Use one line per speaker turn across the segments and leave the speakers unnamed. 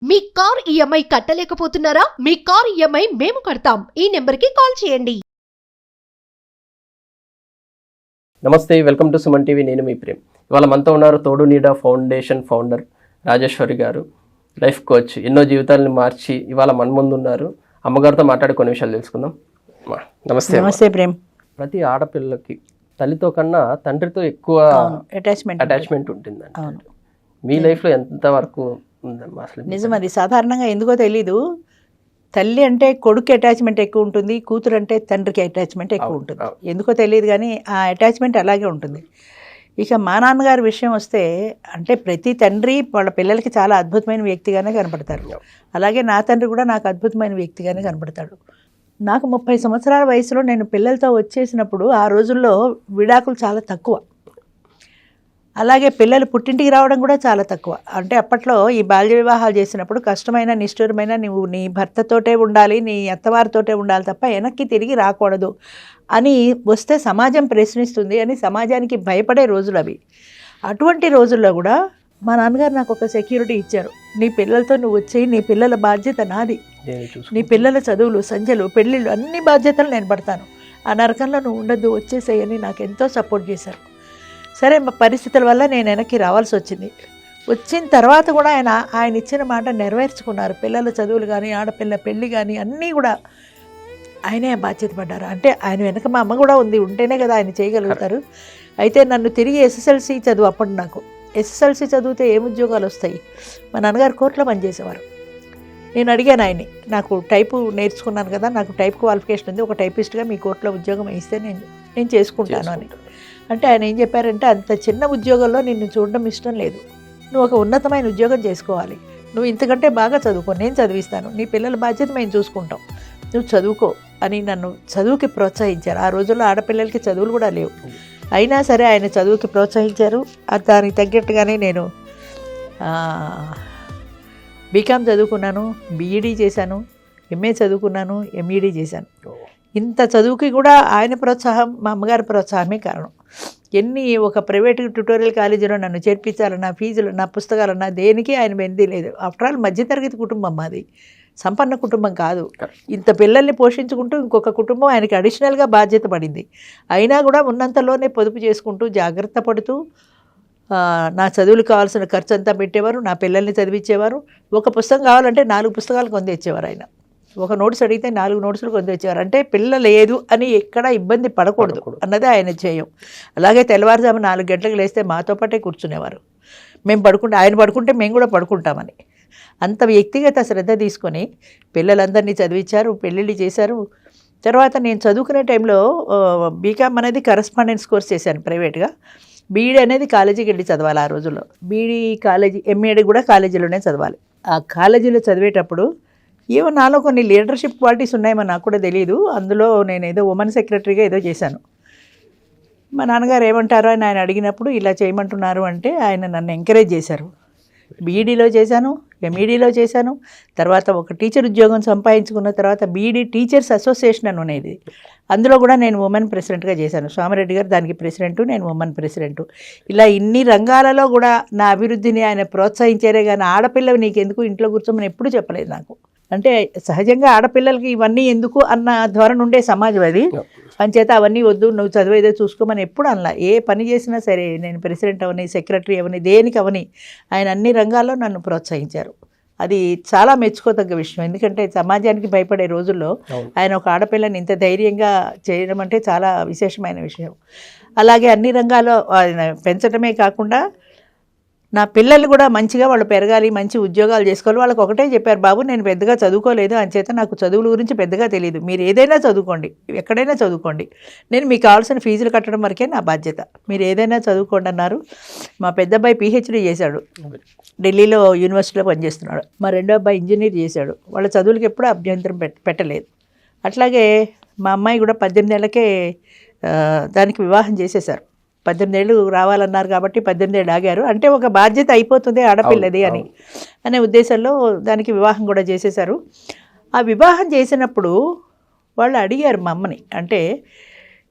మీ car EMI కట్టలేకపోతున్నారా? మీ car EMI మేము కడతాం. ఈ నెంబర్కి కాల్ చేయండి.
నమస్తే, వెల్కమ్ టు సుమన్ టీవీ. నేను మీ ప్రేమ్. ఇవాళ మనతో ఉన్నారు తోడు నీడ ఫౌండేషన్ ఫౌండర్ రాజేశ్వరి గారు, లైఫ్ కోచ్. ఎన్నో జీవితాలను మార్చి ఇవాళ మన ముందు ఉన్నారు. అమ్మగారితో మాట్లాడి కొన్ని విషయాలు తెలుసుకుందాం. నమస్తే.
నమస్తే ప్రేమ్.
ప్రతి ఆడపిల్లకి తల్లితో కన్నా తండ్రితో ఎక్కువ అటాచ్మెంట్ ఉంటుంది. మీ లైఫ్లో ఎంతవరకు ఉందమ్మా అసలు?
నిజం, అది సాధారణంగా ఎందుకో తెలీదు. తల్లి అంటే కొడుకు అటాచ్మెంట్ ఎక్కువ ఉంటుంది, కూతురు అంటే తండ్రికి అటాచ్మెంట్ ఎక్కువ ఉంటుంది. ఎందుకో తెలియదు కానీ ఆ అటాచ్మెంట్ అలాగే ఉంటుంది. ఇక మా నాన్నగారి విషయం వస్తే, అంటే ప్రతి తండ్రి వాళ్ళ పిల్లలకి చాలా అద్భుతమైన వ్యక్తిగానే కనపడతారు. అలాగే నా తండ్రి కూడా నాకు అద్భుతమైన వ్యక్తిగానే కనపడతాడు. నాకు 30 సంవత్సరాల వయసులో నేను పిల్లలతో వచ్చేసినప్పుడు ఆ రోజుల్లో విడాకులు చాలా తక్కువ. అలాగే పిల్లలు పుట్టింటికి రావడం కూడా చాలా తక్కువ. అంటే అప్పట్లో ఈ బాల్య వివాహాలు చేసినప్పుడు కష్టమైన నిష్ఠురమైన నువ్వు నీ భర్తతోటే ఉండాలి, నీ అత్తవారితోటే ఉండాలి తప్ప వెనక్కి తిరిగి రాకూడదు అని వస్తే సమాజం ప్రశ్నిస్తుంది అని సమాజానికి భయపడే రోజులు అవి. అటువంటి రోజుల్లో కూడా మా నాన్నగారు నాకు ఒక సెక్యూరిటీ ఇచ్చారు. నీ పిల్లలతో నువ్వు వచ్చి, నీ పిల్లల బాధ్యత నాది, నీ పిల్లల చదువులు సంధ్యలు పెళ్ళిళ్ళు అన్ని బాధ్యతలు నేను పడతాను, ఆ నరకంలో నువ్వు ఉండద్దు, వచ్చేసేయని నాకు ఎంతో సపోర్ట్ చేశారు. సరే, మా పరిస్థితుల వల్ల నేను వెనక్కి రావాల్సి వచ్చింది. వచ్చిన తర్వాత కూడా ఆయన ఇచ్చిన మాట నెరవేర్చుకున్నారు. పిల్లల చదువులు కానీ ఆడపిల్ల పెళ్ళి కానీ అన్నీ కూడా ఆయనే బాధ్యత పడ్డారు. అంటే ఆయన వెనక మా అమ్మ కూడా ఉంది, ఉంటేనే కదా ఆయన చేయగలుగుతారు. అయితే నన్ను తిరిగి ఎస్ఎస్ఎల్సి చదువు, అప్పుడు నాకు ఎస్ఎస్ఎల్సి చదివితే ఏం ఉద్యోగాలు వస్తాయి? మా నాన్నగారు కోర్టులో పనిచేసేవారు. నేను అడిగాను ఆయన్ని, నాకు టైపు నేర్చుకున్నాను కదా, నాకు టైప్ క్వాలిఫికేషన్ ఉంది, ఒక టైపిస్ట్గా మీ కోర్టులో ఉద్యోగం ఇస్తే నేను చేసుకుంటాను అని. అంటే ఆయన ఏం చెప్పారంటే, అంత చిన్న ఉద్యోగంలో నిన్ను చూడడం ఇష్టం లేదు, నువ్వు ఒక ఉన్నతమైన ఉద్యోగం చేసుకోవాలి, నువ్వు ఇంతకంటే బాగా చదువుకో, నేను చదివిస్తాను, నీ పిల్లల బాధ్యత మేము చూసుకుంటాం, నువ్వు చదువుకో అని నన్ను చదువుకి ప్రోత్సహించారు. ఆ రోజుల్లో ఆడపిల్లలకి చదువులు కూడా లేవు. అయినా సరే ఆయన చదువుకి ప్రోత్సహించారు. దానికి తగ్గట్టుగానే నేను బీకామ్ చదువుకున్నాను, బీఈడీ చేశాను, ఎంఏ చదువుకున్నాను, ఎంఈడీ చేశాను. ఇంత చదువుకి కూడా ఆయన ప్రోత్సాహం, మా అమ్మగారి ప్రోత్సాహమే కారణం. ఒక ప్రైవేట్ ట్యుటోరియల్ కాలేజీలో నన్ను చేర్పించాలన్నా, ఫీజులు, నా పుస్తకాలన్నా దేనికి ఆయన బెంది లేదు. ఆఫ్టర్ ఆల్ మధ్యతరగతి కుటుంబం మాది, సంపన్న కుటుంబం కాదు. ఇంత పిల్లల్ని పోషించుకుంటూ ఇంకొక కుటుంబం ఆయనకి అడిషనల్గా బాధ్యత పడింది. అయినా కూడా ఉన్నంతలోనే పొదుపు చేసుకుంటూ జాగ్రత్త పడుతూ నా చదువులు కావాల్సిన ఖర్చు అంతా పెట్టేవారు, నా పిల్లల్ని చదివించేవారు. ఒక పుస్తకం కావాలంటే 4 పుస్తకాలు కొని తెచ్చేవారు ఆయన. ఒక నోట్స్ అడిగితే 4 నోట్సులు కొని తెచ్చేవారు. అంటే పిల్ల లేదు అని ఎక్కడ ఇబ్బంది పడకూడదు అన్నదే ఆయన చేయం. అలాగే తెల్లవారుజాము 4 గంటలకు లేస్తే మాతో పాటే కూర్చునేవారు. మేము ఆయన పడుకుంటే మేము కూడా పడుకుంటామని. అంత వ్యక్తిగత శ్రద్ధ తీసుకొని పిల్లలందరినీ చదివించారు, పెళ్ళిళ్ళు చేశారు. తర్వాత నేను చదువుకునే టైంలో బీకామ్ అనేది కరస్పాండెన్స్ కోర్స్ చేశాను ప్రైవేట్గా. బీఈడీ అనేది కాలేజీకి వెళ్ళి చదవాలి. ఆ రోజుల్లో బీఈడీ కాలేజీ, ఎంఏడీ కూడా కాలేజీలోనే చదవాలి. ఆ కాలేజీలో చదివేటప్పుడు ఏమో నాలో కొన్ని లీడర్షిప్ క్వాలిటీస్ ఉన్నాయేమో నాకు కూడా తెలియదు. అందులో నేను ఏదో ఉమెన్ సెక్రటరీగా ఏదో చేశాను. మా నాన్నగారు ఏమంటారో అని ఆయన అడిగినప్పుడు ఇలా చేయమంటున్నారు అంటే ఆయన నన్ను ఎంకరేజ్ చేశారు. బీఈడీలో చేశాను, ఎంఈడీలో చేశాను. తర్వాత ఒక టీచర్ ఉద్యోగం సంపాదించుకున్న తర్వాత బీఈడీ టీచర్స్ అసోసియేషన్ అని ఉండేది, అందులో కూడా నేను ఉమెన్ ప్రెసిడెంట్గా చేశాను. స్వామిరెడ్డి గారు దానికి ప్రెసిడెంటు, నేను ఉమెన్ ప్రెసిడెంటు. ఇలా ఇన్ని రంగాలలో కూడా నా అభివృద్ధిని ఆయన ప్రోత్సహించారే కానీ ఆడపిల్లవి నీకెందుకు ఇంట్లో కూర్చోమని ఎప్పుడూ చెప్పలేదు నాకు. అంటే సహజంగా ఆడపిల్లలకి ఇవన్నీ ఎందుకు అన్న ధోరణి ఉండే సమాజం అది. అంచేత అవన్నీ వద్దు, నువ్వు చదివేదో చూసుకోమని ఎప్పుడు అనలా. ఏ పని చేసినా సరే, నేను ప్రెసిడెంట్ అవని, సెక్రటరీ అవని, దేనికి అవని ఆయన అన్ని రంగాల్లో నన్ను ప్రోత్సహించారు. అది చాలా మెచ్చుకోదగ్గ విషయం. ఎందుకంటే సమాజానికి భయపడే రోజుల్లో ఆయన ఒక ఆడపిల్లని ఇంత ధైర్యంగా చేయడం అంటే చాలా విశేషమైన విషయం. అలాగే అన్ని రంగాల్లో ఆయన పెంచడమే కాకుండా నా పిల్లలు కూడా మంచిగా వాళ్ళు పెరగాలి, మంచి ఉద్యోగాలు చేసుకోవాలి. వాళ్ళకి ఒకటే చెప్పారు, బాబు నేను పెద్దగా చదువుకోలేదు, అంచేత నాకు చదువుల గురించి పెద్దగా తెలియదు, మీరు ఏదైనా చదువుకోండి, ఎక్కడైనా చదువుకోండి, నేను మీకు కావాల్సిన ఫీజులు కట్టడం వరకే నా బాధ్యత, మీరు ఏదైనా చదువుకోండి అన్నారు. మా పెద్ద అబ్బాయి PhD చేశాడు, ఢిల్లీలో యూనివర్సిటీలో పనిచేస్తున్నాడు. మా రెండో అబ్బాయి ఇంజనీర్ చేశాడు. వాళ్ళ చదువులకి ఎప్పుడూ అభ్యంతరం పెట్టలేదు. అట్లాగే మా అమ్మాయి కూడా 18 ఏళ్ళకే దానికి వివాహం చేసేశారు. 18 ఏళ్ళు రావాలన్నారు కాబట్టి 18 ఏళ్ళు ఆగారు. అంటే ఒక బాధ్యత అయిపోతుంది ఆడపిల్లది అనే ఉద్దేశంలో దానికి వివాహం కూడా చేసేశారు. ఆ వివాహం చేసినప్పుడు వాళ్ళు అడిగారు మా అమ్మని, అంటే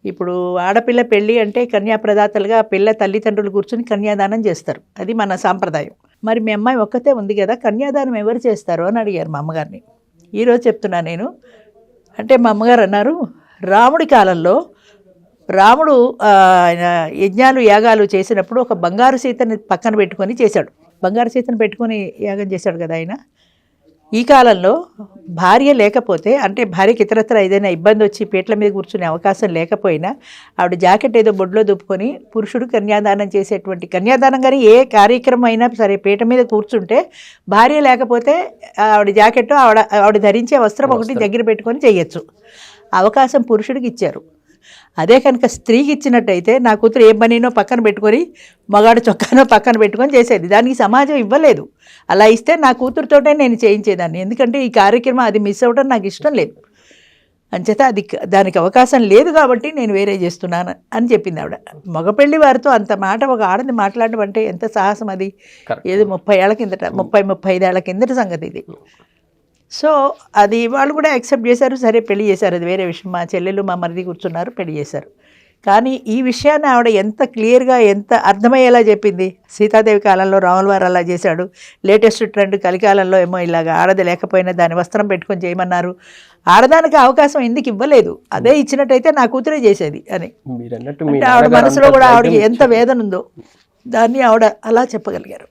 ఇప్పుడు ఆడపిల్ల పెళ్ళి అంటే కన్యాప్రదాతలుగా పిల్ల తల్లిదండ్రులు కూర్చొని కన్యాదానం చేస్తారు, అది మన సాంప్రదాయం. మరి మీ అమ్మాయి ఒక్కతే ఉంది కదా, కన్యాదానం ఎవరు చేస్తారు అని అడిగారు మా అమ్మగారిని. ఈరోజు చెప్తున్నా నేను. అంటే మా అమ్మగారు అన్నారు, రాముడి కాలంలో రాముడు ఆయన యజ్ఞాలు యాగాలు చేసినప్పుడు ఒక బంగారు సీతని పక్కన పెట్టుకొని చేశాడు. బంగారు సీతను పెట్టుకొని యాగం చేశాడు కదా ఆయన. ఈ కాలంలో భార్య లేకపోతే, అంటే భార్యకి ఇతరత్ర ఏదైనా ఇబ్బంది వచ్చి పీటల మీద కూర్చునే అవకాశం లేకపోయినా ఆవిడ జాకెట్ ఏదో బొడ్లో దుప్పుకొని పురుషుడు కన్యాదానం చేసేటువంటి, కన్యాదానం కానీ ఏ కార్యక్రమం అయినా సరే పీట మీద కూర్చుంటే భార్య లేకపోతే ఆవిడ జాకెట్ ఆవిడ ధరించే వస్త్రం ఒకటి దగ్గర పెట్టుకొని చేయొచ్చు. అవకాశం పురుషుడికి ఇచ్చారు. అదే కనుక స్త్రీకి ఇచ్చినట్టయితే నా కూతురు ఏ పనినో పక్కన పెట్టుకొని మగాడు చొక్కానో పక్కన పెట్టుకొని చేసేది. దానికి సమాజం ఇవ్వలేదు. అలా ఇస్తే నా కూతురుతోటే నేను చేయించేదాన్ని. ఎందుకంటే ఈ కార్యక్రమం అది మిస్ అవ్వడం నాకు ఇష్టం లేదు. అంచేత దానికి అవకాశం లేదు కాబట్టి నేను వేరే చేస్తున్నాను అని చెప్పింది ఆవిడ. మగపెళ్లి వారితో అంత మాట ఒక ఆడది మాట్లాడడం అంటే ఎంత సాహసం అది. ఏదో 30 ఏళ్ల కిందట, 35 ఏళ్ల కిందట సంగతి ఇది. సో అది వాళ్ళు కూడా యాక్సెప్ట్ చేశారు. సరే పెళ్లి చేశారు, అది వేరే విషయం. మా చెల్లెలు మా మరిది కూర్చున్నారు, పెళ్లి చేశారు. కానీ ఈ విషయాన్ని ఆవిడ ఎంత క్లియర్గా, ఎంత అర్థమయ్యేలా చెప్పింది. సీతాదేవి కాలంలో రాముల వారు అలా చేశాడు, లేటెస్ట్ ట్రెండ్ కలికాలంలో ఏమో ఇలాగ ఆడది లేకపోయినా దాని వస్త్రం పెట్టుకొని చేయమన్నారు. ఆడదానికి అవకాశం ఎందుకు ఇవ్వలేదు? అదే ఇచ్చినట్టయితే నా కూతురే చేసేది అని. అంటే ఆవిడ మనసులో కూడా ఆవిడకి ఎంత వేదన ఉందో దాన్ని ఆవిడ అలా చెప్పగలిగారు.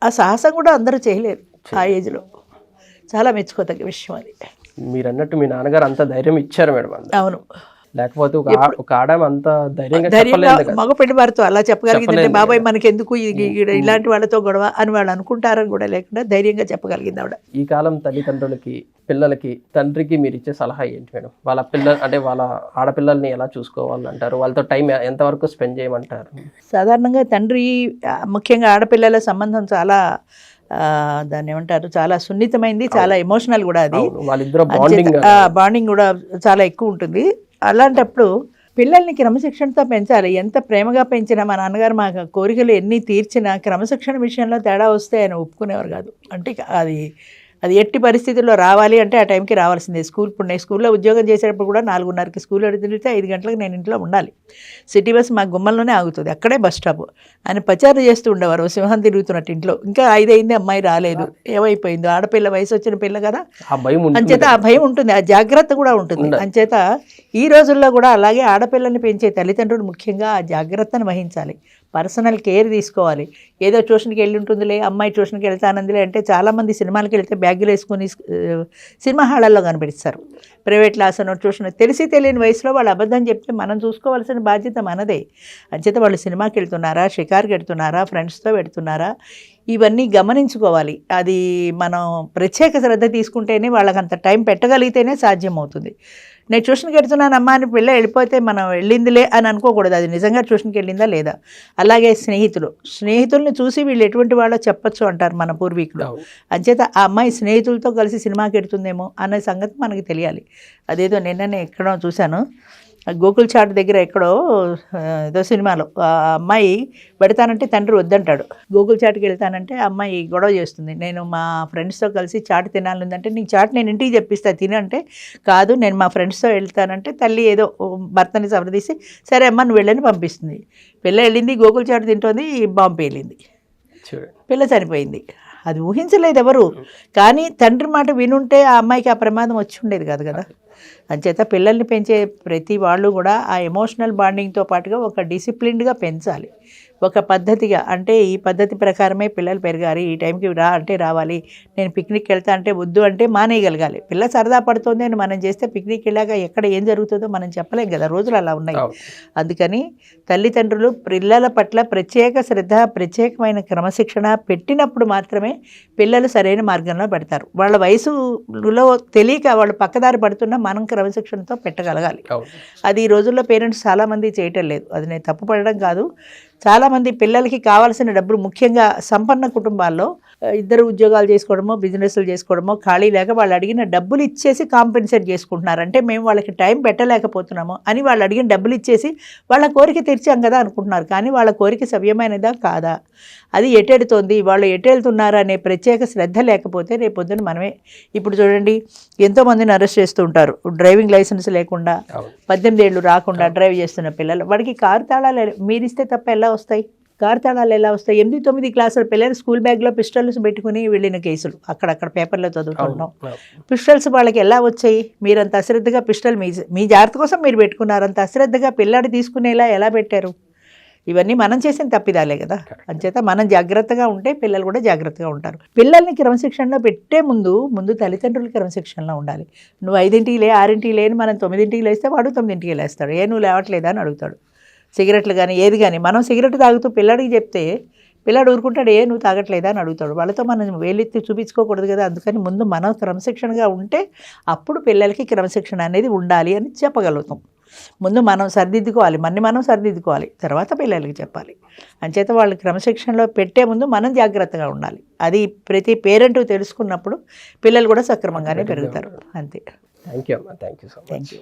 ఆ సాహసం కూడా అందరూ చేయలేరు ఆ ఏజ్లో. చాలా మెచ్చుకోదగ్గ విషయం అది.
మీరు అన్నట్టు మీ నాన్నగారు అంత ధైర్యం ఇచ్చారు మేడం.
అవును,
లేకపోతే ఒక ఆడమ అంత ధైర్యంగా
మగ పెళ్లి వారితో అలా చెప్పగలిగిందంటే బాబాయ్ మనకెందుకు ఇలాంటి వాళ్ళతో గొడవ అని వాళ్ళు అనుకుంటారని కూడా లేకుండా ధైర్యంగా చెప్పగలిగింది ఆవిడ.
ఈ కాలం తల్లిదండ్రులకి, పిల్లలకి, తండ్రికి మీరు ఇచ్చే సలహా ఏంటి మేడం? వాళ్ళ పిల్లలు అంటే వాళ్ళ ఆడపిల్లల్ని ఎలా చూసుకోవాలంటారు? వాళ్ళతో టైం ఎంతవరకు స్పెండ్ చేయమంటారు?
సాధారణంగా తండ్రి, ముఖ్యంగా ఆడపిల్లల సంబంధం చాలా దాన్ని ఏమంటారు, చాలా సున్నితమైంది, చాలా ఎమోషనల్ కూడా అది.
వాళ్ళిద్దరూ
బాండింగ్ కూడా చాలా ఎక్కువ ఉంటుంది. అలాంటప్పుడు పిల్లల్ని క్రమశిక్షణతో పెంచాలి. ఎంత ప్రేమగా పెంచినా, మా నాన్నగారు మా కోరికలు ఎన్ని తీర్చినా క్రమశిక్షణ విషయంలో తేడా వస్తే ఆయన ఒప్పుకునేవారు కాదు. అంటే అది ఎట్టి పరిస్థితుల్లో రావాలి అంటే ఆ టైంకి రావాల్సిందే. ఇప్పుడు నేను స్కూల్లో ఉద్యోగం చేసేటప్పుడు కూడా 4:30కి స్కూల్ తిరిగితే 5 గంటలకు నేను ఇంట్లో ఉండాలి. సిటీ బస్ మా గుమ్మంలోనే ఆగుతుంది, అక్కడే బస్ స్టాప్. ఆయన పచారు చేస్తూ ఉండేవారు, సింహం తిరుగుతున్నట్టు ఇంట్లో. ఇంకా 5 అయింది, అమ్మాయి రాలేదు, ఏమైపోయిందో, ఆడపిల్ల, వయసు వచ్చిన పిల్ల కదా, అంచేత ఆ భయం ఉంటుంది, ఆ జాగ్రత్త కూడా ఉంటుంది. అంచేత ఈ రోజుల్లో కూడా అలాగే ఆడపిల్లని పెంచే తల్లిదండ్రులు ముఖ్యంగా ఆ జాగ్రత్తను వహించాలి. పర్సనల్ కేర్ తీసుకోవాలి. ఏదో ట్యూషన్కి వెళ్ళి ఉంటుందిలే, అమ్మాయి ట్యూషన్కి వెళ్తానందిలే అంటే చాలామంది సినిమాలకి వెళ్తే బ్యాగులు వేసుకొని సినిమా హాళ్ళల్లో కనిపిస్తారు. ప్రైవేట్ క్లాస్ అనో ట్యూషన్, తెలిసి తెలియని వయసులో వాళ్ళు అబద్ధం చెప్తే మనం చూసుకోవాల్సిన బాధ్యత మనదే. అంచేత వాళ్ళు సినిమాకి వెళ్తున్నారా, షికార్కి వెళ్తున్నారా, ఫ్రెండ్స్తో పెడుతున్నారా, ఇవన్నీ గమనించుకోవాలి. అది మనం ప్రత్యేక శ్రద్ధ తీసుకుంటేనే, వాళ్ళకి అంత టైం పెట్టగలిగితేనే సాధ్యమవుతుంది. నేను ట్యూషన్కి వెళ్తున్నానమ్మా అని పిల్ల వెళ్ళిపోతే మనం వెళ్ళిందిలే అని అనుకోకూడదు, అది నిజంగా ట్యూషన్కి వెళ్ళిందా లేదా. అలాగే స్నేహితుల్ని చూసి వీళ్ళు ఎటువంటి వాళ్ళో చెప్పచ్చు అంటారు మన పూర్వీకులు. అంచేత ఆ అమ్మాయి స్నేహితులతో కలిసి సినిమాకి వెళ్తుందేమో అనే సంగతి మనకి తెలియాలి. అదేదో నిన్ననే ఎక్కడో చూశాను, గోకుల్ చాట్ దగ్గర ఎక్కడో ఏదో సినిమాలో ఆ అమ్మాయి పెడతానంటే తండ్రి వద్దంటాడు. గోకుల్ చాట్కి వెళ్తానంటే అమ్మాయి గొడవ చేస్తుంది, నేను మా ఫ్రెండ్స్తో కలిసి చాట్ తినాలందంటే, నీకు చాట్ నేను ఇంటికి తెప్పిస్తా తినంటే, కాదు నేను మా ఫ్రెండ్స్తో వెళ్తానంటే తల్లి ఏదో భర్తని సవరదీసి సరే అమ్మ నువ్వు వెళ్ళని పంపిస్తుంది. పిల్ల వెళ్ళింది, గోకుల్ చాట్ తింటోంది, బాంబు పేలింది, పిల్ల చనిపోయింది. అది ఊహించలేదు ఎవరు. కానీ తండ్రి మాట వినుంటే ఆ అమ్మాయికి ఆ ప్రమాదం వచ్చి ఉండేది కాదు కదా. అంచేత పిల్లల్ని పెంచే ప్రతి వాళ్ళు కూడా ఆ ఎమోషనల్ బాండింగ్తో పాటుగా ఒక డిసిప్లిన్డ్గా పెంచాలి, ఒక పద్ధతిగా. అంటే ఈ పద్ధతి ప్రకారమే పిల్లలు పెరగాలి, ఈ టైంకి రా అంటే రావాలి, నేను పిక్నిక్కి వెళ్తా అంటే వద్దు అంటే మానేయగలగాలి. పిల్ల సరదా పడుతుంది అని మనం చేస్తే పిక్నిక్ వెళ్ళాక ఎక్కడ ఏం జరుగుతుందో మనం చెప్పలేం కదా, రోజులు అలా ఉన్నాయి. అందుకని తల్లిదండ్రులు పిల్లల పట్ల ప్రత్యేక శ్రద్ధ, ప్రత్యేకమైన క్రమశిక్షణ పెట్టినప్పుడు మాత్రమే పిల్లలు సరైన మార్గంలో పెడతారు. వాళ్ళ వయసులో తెలియక వాళ్ళు పక్కదారి పడుతున్నా మనం క్రమశిక్షణతో పెట్టగలగాలి. అది ఈ రోజుల్లో పేరెంట్స్ చాలామంది చేయటం లేదు. అది నేను తప్పు పడడం కాదు, చాలామంది పిల్లలకి కావాల్సిన డబ్బులు, ముఖ్యంగా సంపన్న కుటుంబాల్లో ఇద్దరు ఉద్యోగాలు చేసుకోవడమో బిజినెస్లు చేసుకోవడమో ఖాళీ లేక వాళ్ళు అడిగిన డబ్బులు ఇచ్చేసి కాంపెన్సేట్ చేసుకుంటున్నారు. అంటే మేము వాళ్ళకి టైం పెట్టలేకపోతున్నాము అని వాళ్ళు అడిగిన డబ్బులు ఇచ్చేసి వాళ్ళ కోరిక తీర్చాం కదా అనుకుంటున్నారు. కానీ వాళ్ళ కోరిక సవ్యమైనదా కాదా, అది ఎటెడుతోంది, వాళ్ళు ఎటెళ్తున్నారు అనే ప్రత్యేక శ్రద్ధ లేకపోతే రేపొద్దున మనమే. ఇప్పుడు చూడండి, ఎంతోమందిని అరెస్ట్ చేస్తూ ఉంటారు డ్రైవింగ్ లైసెన్స్ లేకుండా, 18 ఏళ్ళు రాకుండా డ్రైవ్ చేస్తున్న పిల్లలు. వాడికి కారు తాళాలు మీరిస్తే తప్ప ఎలా వస్తాయి? కారు తాళాలు ఎలా వస్తాయి? 8-9 క్లాసుల పిల్లలు స్కూల్ బ్యాగ్లో పిస్టల్స్ పెట్టుకుని వెళ్ళిన కేసులు అక్కడక్కడ పేపర్లో చదువుకుంటున్నాం. పిస్టల్స్ వాళ్ళకి ఎలా వచ్చాయి? మీరంత అశ్రద్ధగా పిస్టల్ మీ జాగ్రత్త కోసం మీరు పెట్టుకున్నారు, అంత అశ్రద్ధగా పిల్లాడు తీసుకునేలా ఎలా పెట్టారు? ఇవన్నీ మనం చేసిన తప్పిదాలే కదా. అంచేత మనం జాగ్రత్తగా ఉంటే పిల్లలు కూడా జాగ్రత్తగా ఉంటారు. పిల్లల్ని క్రమశిక్షణలో పెట్టే ముందు తల్లిదండ్రులు క్రమశిక్షణలో ఉండాలి. నువ్వు 5ంటికి లే, 6ంటికి లేని మనం 9ంటికి లేస్తే వాడు 9ంటికి లేస్తాడు. నువ్వు లేవట్లేదా అని అడుగుతాడు. సిగరెట్లు కానీ ఏది కానీ మనం సిగరెట్ తాగుతూ పిల్లాడికి చెప్తే పిల్లాడు ఊరుకుంటాడు. నువ్వు తాగట్లేదా అని అడుగుతాడు. వాళ్ళతో మనం వేలెత్తి చూపించుకోకూడదు కదా. అందుకని ముందు మనం క్రమశిక్షణగా ఉంటే అప్పుడు పిల్లలకి క్రమశిక్షణ అనేది ఉండాలి అని చెప్పగలుగుతాం. ముందు మనం సరిదిద్దుకోవాలి, మనం సరిదిద్దుకోవాలి, తర్వాత పిల్లలకి చెప్పాలి. అంచేత వాళ్ళు క్రమశిక్షణలో పెట్టే ముందు మనం జాగ్రత్తగా ఉండాలి. అది ప్రతి పేరెంట్ తెలుసుకున్నప్పుడు పిల్లలు కూడా సక్రమంగానే పెరుగుతారు. అంతే.
థ్యాంక్ యూ అమ్మా. Thank you so much.
Thank you.